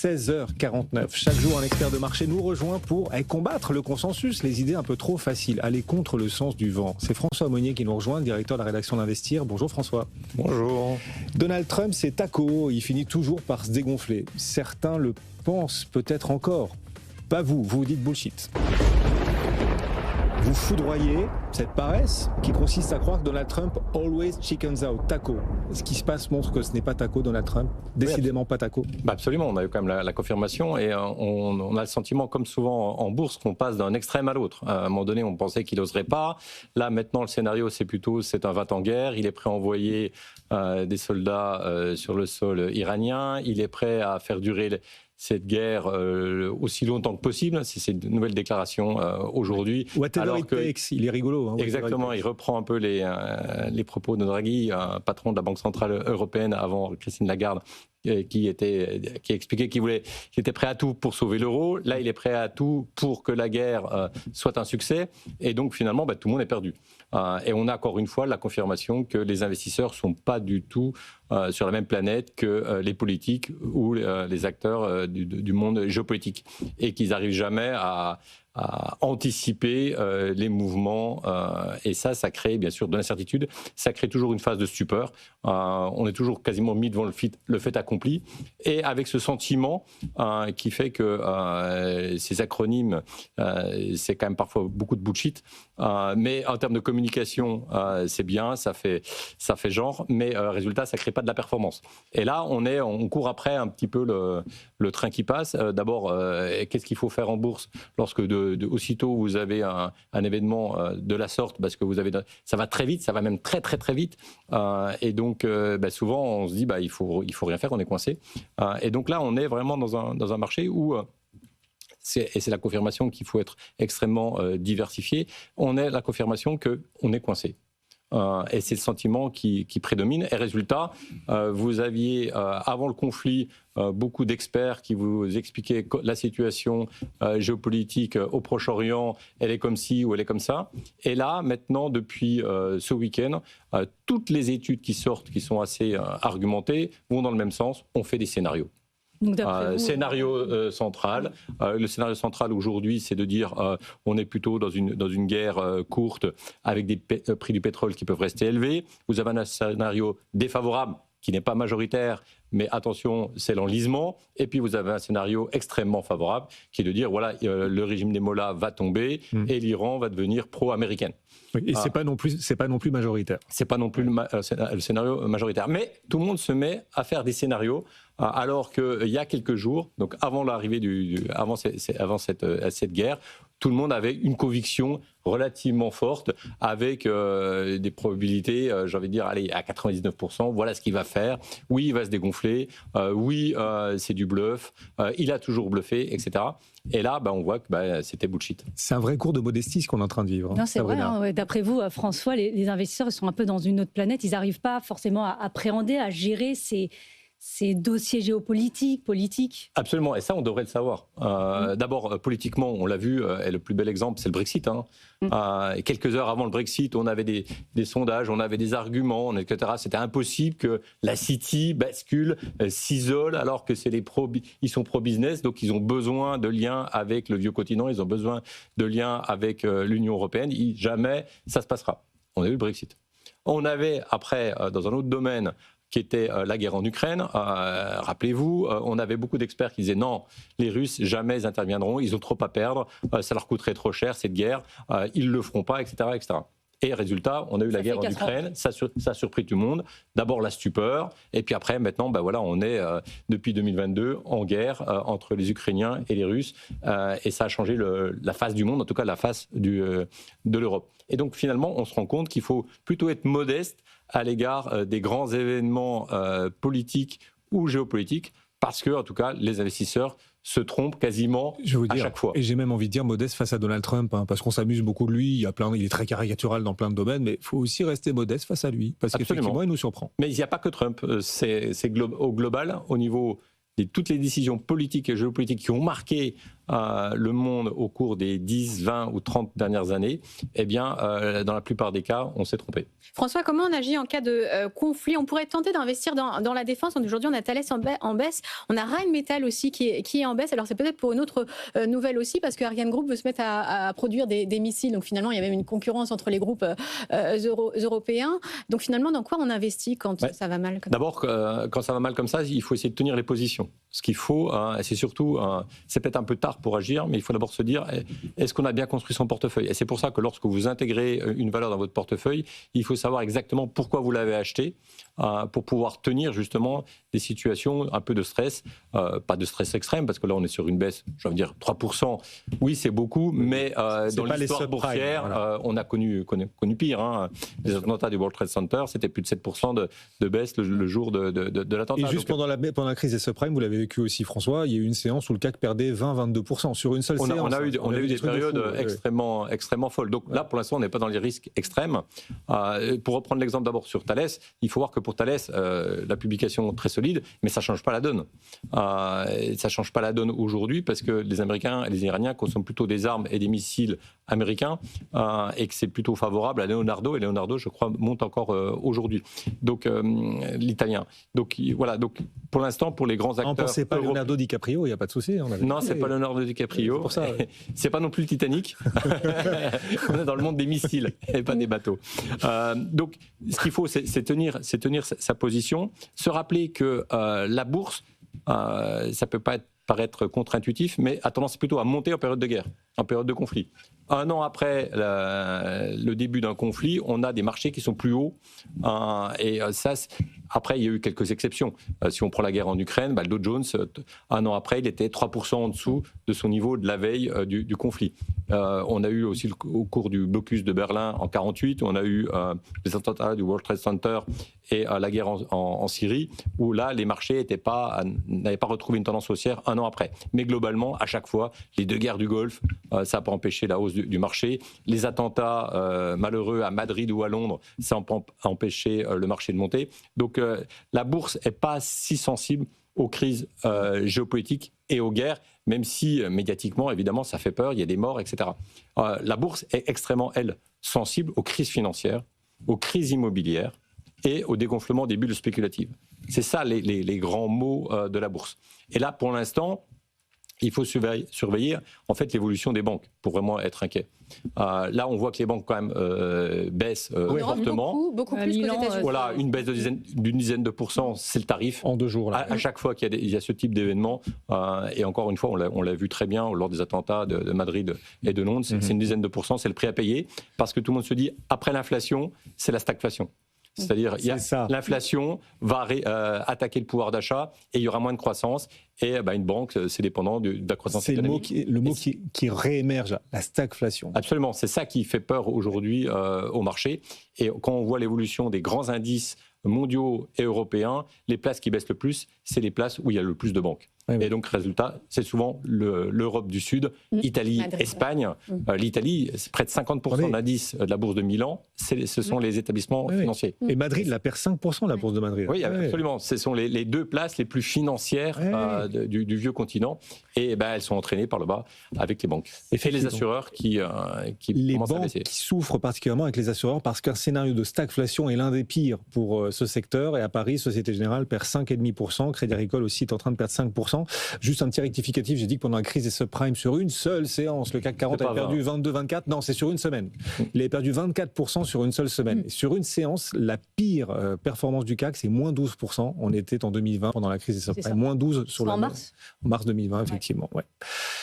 16h49. Chaque jour, un expert de marché nous rejoint pour combattre le consensus, les idées un peu trop faciles, aller contre le sens du vent. C'est François Monnier qui nous rejoint, directeur de la rédaction d'Investir. Bonjour François. Bonjour. Donald Trump, c'est taco, il finit toujours par se dégonfler. Certains le pensent peut-être encore. Pas vous, vous dites bullshit. Vous foudroyez cette paresse qui consiste à croire que Donald Trump always chickens out, taco. Ce qui se passe montre que ce n'est pas taco, Donald Trump. Décidément pas taco. Absolument, on a eu quand même la confirmation et on a le sentiment, comme souvent en bourse, qu'on passe d'un extrême à l'autre. À un moment donné, on pensait qu'il n'oserait pas. Là, maintenant, le scénario, c'est un 20 en guerre. Il est prêt à envoyer des soldats sur le sol iranien. Il est prêt à faire durer cette guerre aussi longtemps que possible. C'est une nouvelle déclaration aujourd'hui. Whatever it takes, il est rigolo. Hein, exactement, il reprend un peu les propos de Draghi, patron de la Banque Centrale Européenne avant Christine Lagarde, qui expliquait qu'il était prêt à tout pour sauver l'euro. Là, il est prêt à tout pour que la guerre soit un succès. Et donc, finalement, tout le monde est perdu. Et on a encore une fois la confirmation que les investisseurs ne sont pas du tout sur la même planète que les politiques ou les acteurs du monde géopolitique. Et qu'ils n'arrivent jamais à anticiper les mouvements. Et ça crée bien sûr de l'incertitude. Ça crée toujours une phase de stupeur. On est toujours quasiment mis devant le fait accompli. Et avec ce sentiment qui fait que ces acronymes, c'est quand même parfois beaucoup de bullshit. Mais en termes de communication, c'est bien, ça fait genre. Mais résultat, ça ne crée pas de la performance. Et là, on court après un petit peu le train qui passe. D'abord, qu'est-ce qu'il faut faire en bourse lorsque aussitôt vous avez un événement de la sorte, parce que ça va très vite, ça va même très très très vite, et donc souvent on se dit il faut rien faire, on est coincé, et donc là on est vraiment dans un marché où et c'est la confirmation qu'il faut être extrêmement diversifié. On est la confirmation qu'on est coincé. Et c'est le sentiment qui prédomine. Et résultat, vous aviez, avant le conflit, beaucoup d'experts qui vous expliquaient la situation géopolitique au Proche-Orient, elle est comme ci ou elle est comme ça. Et là, maintenant, depuis ce week-end, toutes les études qui sortent, qui sont assez argumentées, vont dans le même sens. On fait des scénarios. Donc, scénario central. Le scénario central aujourd'hui, c'est de dire on est plutôt dans une guerre courte avec des prix du pétrole qui peuvent rester élevés. Vous avez un scénario défavorable qui n'est pas majoritaire, mais attention, c'est l'enlisement. Et puis vous avez un scénario extrêmement favorable qui est de dire voilà, le régime des mollahs va tomber et l'Iran va devenir pro-américaine. Oui, et c'est pas non plus majoritaire. C'est pas non plus le scénario majoritaire. Mais tout le monde se met à faire des scénarios alors qu'il y a quelques jours, donc avant l'arrivée avant cette guerre, tout le monde avait une conviction relativement forte avec des probabilités, j'ai envie de dire, allez, à 99%, voilà ce qu'il va faire. Oui, il va se dégonfler. Oui, c'est du bluff. Il a toujours bluffé, etc. Et là, on voit que c'était bullshit. C'est un vrai cours de modestie ce qu'on est en train de vivre. Non, c'est vrai. D'après vous, François, les investisseurs ils sont un peu dans une autre planète. Ils n'arrivent pas forcément à appréhender, à gérer ces dossiers géopolitiques, politiques. Absolument, et ça, on devrait le savoir. D'abord, politiquement, on l'a vu, et le plus bel exemple, c'est le Brexit. Quelques heures avant le Brexit, on avait des sondages, on avait des arguments, etc. C'était impossible que la City bascule, s'isole, alors que ils sont pro-business, donc ils ont besoin de liens avec le vieux continent, ils ont besoin de liens avec l'Union européenne. Jamais ça se passera. On a eu le Brexit. On avait, après, dans un autre domaine, qui était la guerre en Ukraine. Rappelez-vous, on avait beaucoup d'experts qui disaient non, les Russes, jamais ils interviendront, ils ont trop à perdre, ça leur coûterait trop cher cette guerre, ils ne le feront pas, etc., etc. Et résultat, on a eu la guerre en Ukraine, ça a surpris tout le monde. D'abord la stupeur, et puis après, maintenant, on est depuis 2022 en guerre entre les Ukrainiens et les Russes, et ça a changé la face du monde, en tout cas la face de l'Europe. Et donc finalement, on se rend compte qu'il faut plutôt être modeste à l'égard des grands événements politiques ou géopolitiques, parce que, en tout cas, les investisseurs se trompent quasiment à chaque fois. Et j'ai même envie de dire modeste face à Donald Trump, parce qu'on s'amuse beaucoup de lui, il est très caricatural dans plein de domaines, mais il faut aussi rester modeste face à lui, parce qu'effectivement, il nous surprend. Mais il n'y a pas que Trump, c'est au global, au niveau de toutes les décisions politiques et géopolitiques qui ont marqué le monde au cours des 10, 20 ou 30 dernières années, eh bien, dans la plupart des cas, on s'est trompé. François, comment on agit en cas de conflit? On pourrait tenter d'investir dans la défense. Aujourd'hui, on a Thales en baisse. On a Rheinmetall aussi qui est en baisse. Alors, c'est peut-être pour une autre nouvelle aussi, parce que Ariane Group veut se mettre à produire des missiles. Donc, finalement, il y a même une concurrence entre les groupes européens. Donc, finalement, dans quoi on investit quand ça va mal? D'abord, quand ça va mal comme ça, il faut essayer de tenir les positions. Ce qu'il faut, c'est surtout, c'est peut-être un peu tard pour agir, mais il faut d'abord se dire, est-ce qu'on a bien construit son portefeuille? Et c'est pour ça que lorsque vous intégrez une valeur dans votre portefeuille, il faut savoir exactement pourquoi vous l'avez acheté, pour pouvoir tenir justement des situations un peu de stress, pas de stress extrême, parce que là on est sur une baisse, je veux dire 3%, oui c'est beaucoup, mais dans l'histoire boursière, voilà. On a connu pire. Hein. Les attentats du World Trade Center, c'était plus de 7% de baisse le jour de l'attentat. Et juste pendant la crise des subprimes, vous l'avez vécu aussi François, il y a eu une séance où le CAC perdait 20-22% sur une seule séance. On a eu des périodes extrêmement folles. Donc là pour l'instant on n'est pas dans les risques extrêmes. Pour reprendre l'exemple d'abord sur Thales, il faut voir que pour Thales, la publication très solide, mais ça ne change pas la donne. Ça ne change pas la donne aujourd'hui parce que les Américains et les Iraniens consomment plutôt des armes et des missiles américains et que c'est plutôt favorable à Leonardo. Et Leonardo, je crois, monte encore aujourd'hui. Donc, l'italien. Donc, voilà. Donc, pour l'instant, pour les grands acteurs... On ne pensait pas Leonardo DiCaprio, il n'y a pas de souci. Non, ce n'est pas Leonardo DiCaprio. Pour ça, ouais. C'est pas non plus le Titanic. On est dans le monde des missiles et pas des bateaux. Donc, ce qu'il faut, c'est tenir sa position, se rappeler que la bourse, ça peut pas paraître contre-intuitif, mais a tendance plutôt à monter en période de guerre, en période de conflit. Un an après le début d'un conflit, on a des marchés qui sont plus hauts. Et ça, après, il y a eu quelques exceptions. Si on prend la guerre en Ukraine, le Dow Jones, un an après, il était 3% en dessous de son niveau de la veille du conflit. On a eu aussi au cours du blocus de Berlin en 1948, on a eu les attentats du World Trade Center et la guerre en Syrie, où là, les marchés n'avaient pas retrouvé une tendance haussière un an après. Mais globalement, à chaque fois, les deux guerres du Golfe, ça n'a pas empêché la hausse du marché. Les attentats malheureux à Madrid ou à Londres, ça n'a pas empêché le marché de monter. Donc la bourse n'est pas si sensible aux crises géopolitiques et aux guerres, même si médiatiquement, évidemment, ça fait peur, il y a des morts, etc. La bourse est extrêmement, elle, sensible aux crises financières, aux crises immobilières et au dégonflement des bulles spéculatives. C'est ça les grands mots de la bourse. Et là, pour l'instant, il faut surveiller en fait l'évolution des banques pour vraiment être inquiet. Là, on voit que les banques quand même baissent fortement. Beaucoup plus qu'aux États-Unis. Voilà, une baisse d'une dizaine de pourcents, c'est le tarif. En 2 jours. Là. À chaque fois qu'il y a ce type d'événement, et encore une fois, on l'a vu très bien lors des attentats de Madrid et de Londres, c'est une dizaine de pourcents, c'est le prix à payer, parce que tout le monde se dit, après l'inflation, c'est la stagflation. C'est-à-dire, l'inflation va attaquer le pouvoir d'achat et il y aura moins de croissance. Et une banque, c'est dépendant de la croissance économique. C'est le mot qui réémerge, la stagflation. Absolument, c'est ça qui fait peur aujourd'hui au marché. Et quand on voit l'évolution des grands indices mondiaux et européens, les places qui baissent le plus, c'est les places où il y a le plus de banques. Oui. Et donc, résultat, c'est souvent l'Europe du Sud, Italie, Madrid, Espagne. L'Italie, c'est près de 50% de l'indice de la bourse de Milan, ce sont les établissements financiers. Et Madrid, la perd 5%, la bourse de Madrid. Oui, absolument. Ce sont les deux places les plus financières du vieux continent. Et elles sont entraînées par le bas avec les banques. Et les assureurs qui commencent à baisser. Les banques qui souffrent particulièrement avec les assureurs parce qu'un scénario de stagflation est l'un des pires pour ce secteur. Et à Paris, Société Générale perd 5,5%. Crédit Agricole aussi est en train de perdre 5%. Juste un petit rectificatif, j'ai dit que pendant la crise des subprimes, sur une seule séance, le CAC 40 avait perdu 22-24. Non, c'est sur une semaine. Il avait perdu 24% sur une seule semaine. Et sur une séance, la pire performance du CAC, c'est moins 12%. On était en 2020 pendant la crise des subprimes. Moins 12 sur en mars 2020, effectivement. Ouais.